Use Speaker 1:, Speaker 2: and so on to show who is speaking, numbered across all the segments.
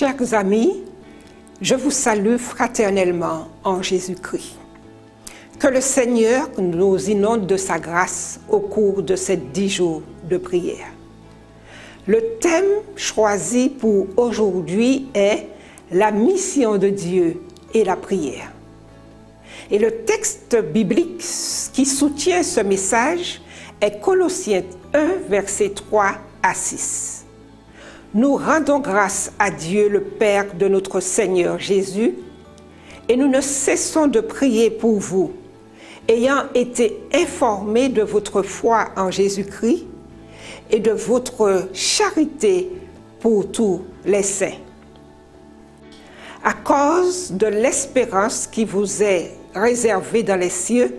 Speaker 1: Chers amis, je vous salue fraternellement en Jésus-Christ. Que le Seigneur nous inonde de sa grâce au cours de ces 10 jours de prière. Le thème choisi pour aujourd'hui est la mission de Dieu et la prière. Et le texte biblique qui soutient ce message est Colossiens 1, versets 3 à 6. Nous rendons grâce à Dieu, le Père de notre Seigneur Jésus, et nous ne cessons de prier pour vous, ayant été informés de votre foi en Jésus-Christ et de votre charité pour tous les saints. À cause de l'espérance qui vous est réservée dans les cieux,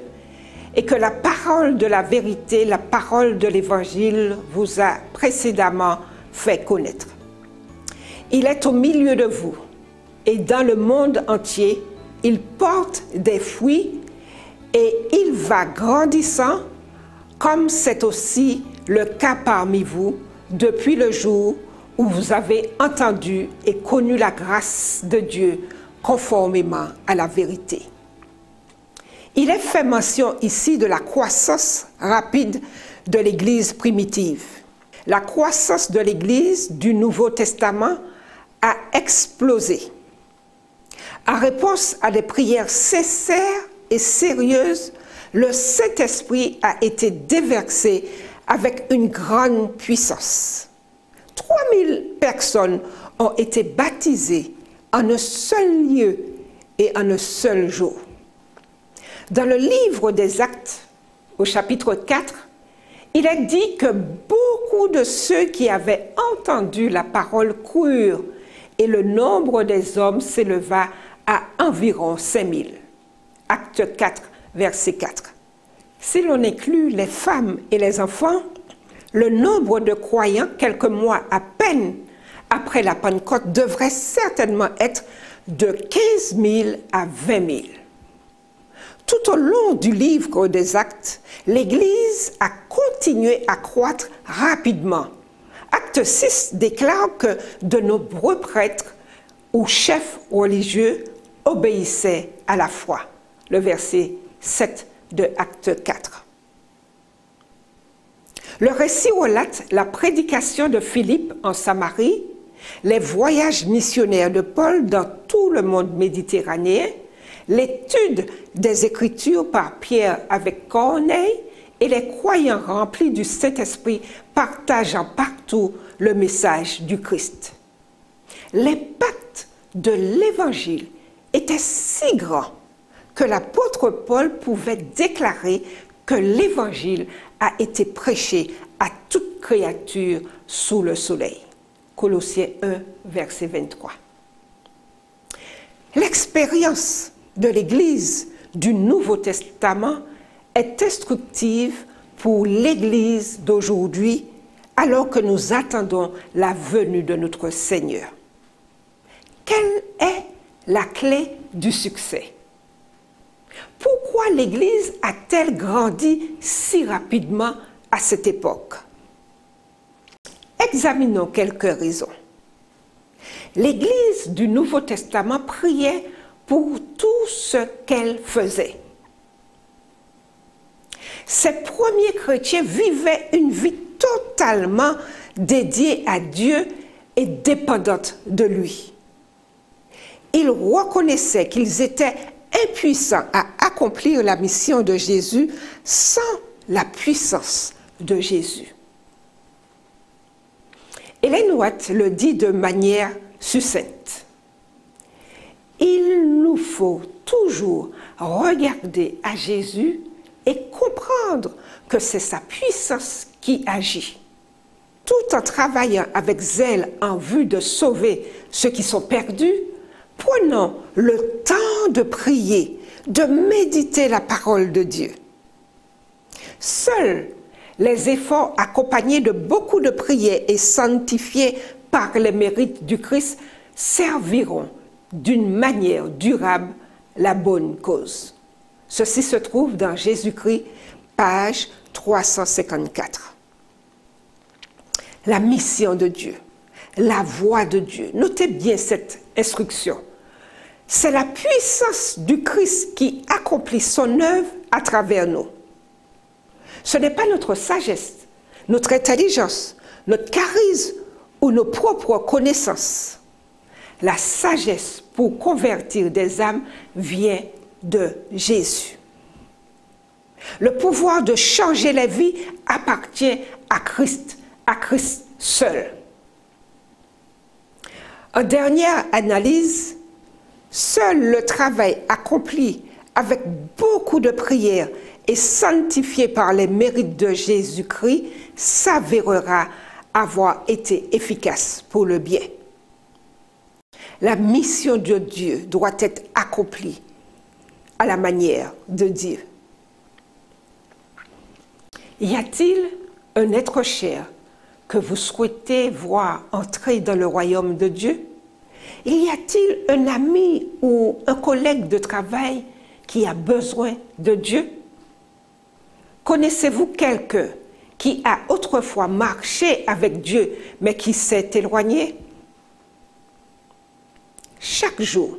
Speaker 1: et que la parole de la vérité, la parole de l'Évangile vous a précédemment fait connaître. Il est au milieu de vous et dans le monde entier, il porte des fruits et il va grandissant, comme c'est aussi le cas parmi vous depuis le jour où vous avez entendu et connu la grâce de Dieu conformément à la vérité. Il est fait mention ici de la croissance rapide de l'Église primitive. La croissance de l'Église du Nouveau Testament a explosé. En réponse à des prières sincères et sérieuses, le Saint-Esprit a été déversé avec une grande puissance. 3000 personnes ont été baptisées en un seul lieu et en un seul jour. Dans le livre des Actes, au chapitre 4, il est dit que beaucoup de ceux qui avaient entendu la parole crurent et le nombre des hommes s'éleva à environ 5000. Acte 4, verset 4. Si l'on inclut les femmes et les enfants, le nombre de croyants quelques mois à peine après la Pentecôte devrait certainement être de 15 000 à 20 000. Tout au long du livre des Actes, l'Église a continué à croître rapidement. Acte 6 déclare que de nombreux prêtres ou chefs religieux obéissaient à la foi. Le verset 7 de Acte 4. Le récit relate la prédication de Philippe en Samarie, les voyages missionnaires de Paul dans tout le monde méditerranéen, l'étude des Écritures par Pierre avec Corneille et les croyants remplis du Saint-Esprit partageant partout le message du Christ. L'impact de l'Évangile était si grand que l'apôtre Paul pouvait déclarer que l'Évangile a été prêché à toute créature sous le soleil. Colossiens 1, verset 23. L'expérience de l'Église du Nouveau Testament est instructive pour l'Église d'aujourd'hui alors que nous attendons la venue de notre Seigneur. Quelle est la clé du succès? Pourquoi l'Église a-t-elle grandi si rapidement à cette époque? Examinons quelques raisons. L'Église du Nouveau Testament priait pour tout ce qu'elle faisait. Ces premiers chrétiens vivaient une vie totalement dédiée à Dieu et dépendante de lui. Ils reconnaissaient qu'ils étaient impuissants à accomplir la mission de Jésus sans la puissance de Jésus. Ellen White le dit de manière succincte. Il nous faut toujours regarder à Jésus et comprendre que c'est sa puissance qui agit. Tout en travaillant avec zèle en vue de sauver ceux qui sont perdus, prenons le temps de prier, de méditer la parole de Dieu. Seuls les efforts accompagnés de beaucoup de prières et sanctifiés par les mérites du Christ serviront d'une manière durable la bonne cause. Ceci se trouve dans Jésus-Christ, page 354. La mission de Dieu. la voix de Dieu. Notez bien cette instruction. C'est la puissance du Christ qui accomplit son œuvre à travers nous. Ce n'est pas notre sagesse, notre intelligence, notre charisme ou nos propres connaissances. La sagesse pour convertir des âmes vient de Jésus. Le pouvoir de changer la vie appartient à Christ seul. En dernière analyse, seul le travail accompli avec beaucoup de prières et sanctifié par les mérites de Jésus-Christ s'avérera avoir été efficace pour le bien. La mission de Dieu doit être accomplie à la manière de Dieu. Y a-t-il un être cher que vous souhaitez voir entrer dans le royaume de Dieu? Y a-t-il un ami ou un collègue de travail qui a besoin de Dieu? Connaissez-vous quelqu'un qui a autrefois marché avec Dieu, mais qui s'est éloigné? Chaque jour,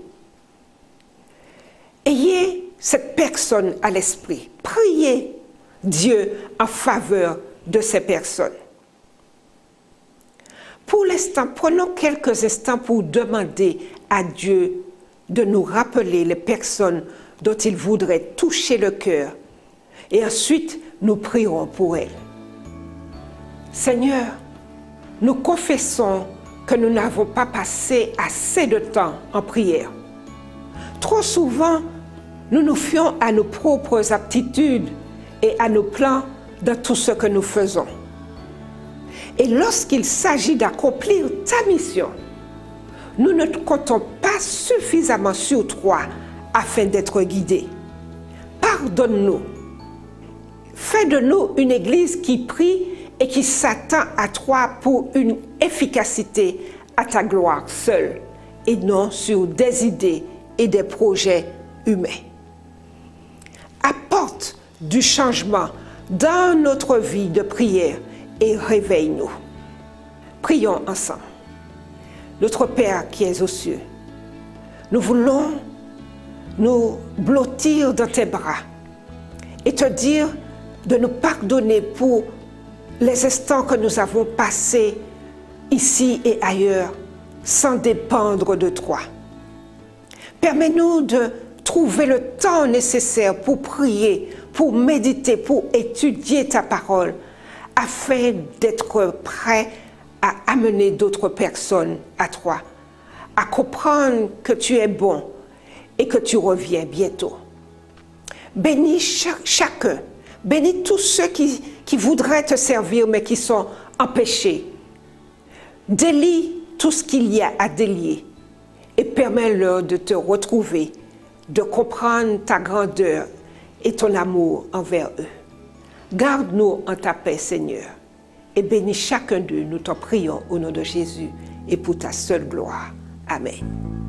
Speaker 1: ayez cette personne à l'esprit. Priez Dieu en faveur de ces personnes. Pour l'instant, prenons quelques instants pour demander à Dieu de nous rappeler les personnes dont il voudrait toucher le cœur. Et ensuite, nous prierons pour elles. Seigneur, nous confessons que nous n'avons pas passé assez de temps en prière. Trop souvent, nous nous fions à nos propres aptitudes et à nos plans dans tout ce que nous faisons. Et lorsqu'il s'agit d'accomplir ta mission, nous ne comptons pas suffisamment sur toi afin d'être guidés. Pardonne-nous. Fais de nous une église qui prie et qui s'attend à toi pour une efficacité à ta gloire seule et non sur des idées et des projets humains. Apporte du changement dans notre vie de prière et réveille-nous. Prions ensemble. Notre Père qui es aux cieux, nous voulons nous blottir dans tes bras et te dire de nous pardonner pour les instants que nous avons passés ici et ailleurs sans dépendre de toi. Permets-nous de trouver le temps nécessaire pour prier, pour méditer, pour étudier ta parole, afin d'être prêt à amener d'autres personnes à toi, à comprendre que tu es bon et que tu reviens bientôt. Bénis chacun, bénis tous ceux qui voudraient te servir mais qui sont empêchés. Délie tout ce qu'il y a à délier et permets-leur de te retrouver, de comprendre ta grandeur et ton amour envers eux. Garde-nous en ta paix, Seigneur, et bénis chacun d'eux, nous t'en prions au nom de Jésus et pour ta seule gloire. Amen.